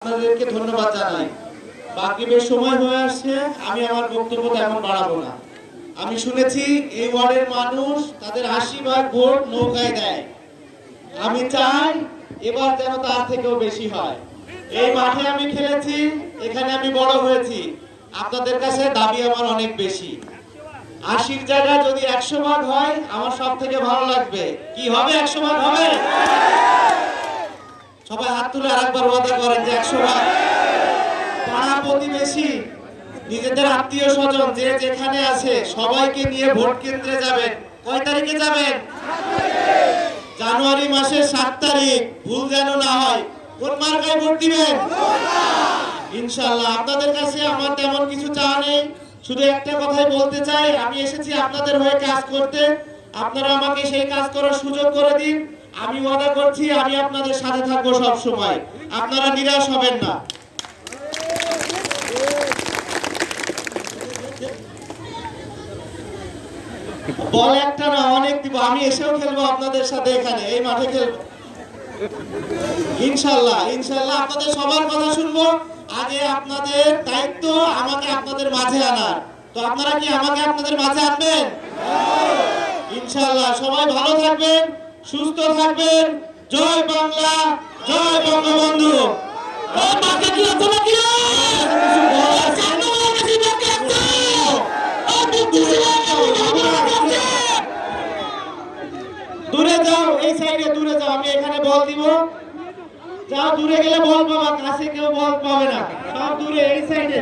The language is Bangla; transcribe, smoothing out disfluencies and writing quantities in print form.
আপনাদেরকে ধন্যবাদ জানাই। বাকি বেশ সময় হয়ে আসছে, আমি আমার বক্তব্য তেমন বাড়াবো না। আমি শুনেছি এই ওয়ার্ডের মানুষ তাদের ৮০ ভাগ ভোট নৌকায় দেয়। আমি চাই এবার যেন তার থেকেও বেশি হয়। এই মাঠে আমি খেলেছি, এখানে আমি বড় হয়েছি। আপনাদের কাছে দাবি আমার অনেক বেশি। ৮০ জায়গায় যদি ১০০ ভাগ হয় আমার সব থেকে ভালো লাগবে। কি হবে? ১০০ ভাগ হবে? সবাই হাত তুলে আরেকবার ওয়াদা করেন যে ১০০ ভাগ। পাড়া প্রতিবেশী, নিজেদের আত্মীয় স্বজন যে যেখানে আছে সবাইকে নিয়ে ভোট কেন্দ্রে যাবেন। কয় তারিখে যাবেন? জানুয়ারি মাসের ৭ তারিখ। ভুল যেন না হয়। কোন মার্কায় ভোট দিবেন? ইনশাআল্লাহ। আপনাদের কাছে আমার তেমন কিছু চাওয়া নেই, শুধু একটা কথাই বলতে চাই, আমি এসেছি আপনাদের হয়ে কাজ করতে। আপনারা আমাকে সেই কাজ করার সুযোগ করে দিন। আমি ওয়াদা করছি আমি আপনাদের সাথে থাকবো সব সময়। আপনারা নিরাশ হবেন না। বল একটা না, অনেক দিব। আমি এসেও খেলবো আপনাদের সাথে, এখানে এই মাঠে খেলবো ইনশাআল্লাহ। ইনশাআল্লাহ আপনাদের সবার কথা শুনবো। আগে আপনাদের দায়িত্ব আমাকে আপনাদের মাঝে আনার। তো আপনারা কি আমাকে আপনাদের মাঝে আনবেন? ইনশাআল্লাহ। সবাই ভালো থাকবেন, সুস্থ থাকবেন। জয় বাংলা, জয় বঙ্গবন্ধু। দূরে যাও, এই সাইডে দূরে যাও, আমি এখানে বল দিব। যাও, দূরে গেলে বল পাবা, কাছে কেউ বল পাবে না। সব দূরে, এই সাইডে।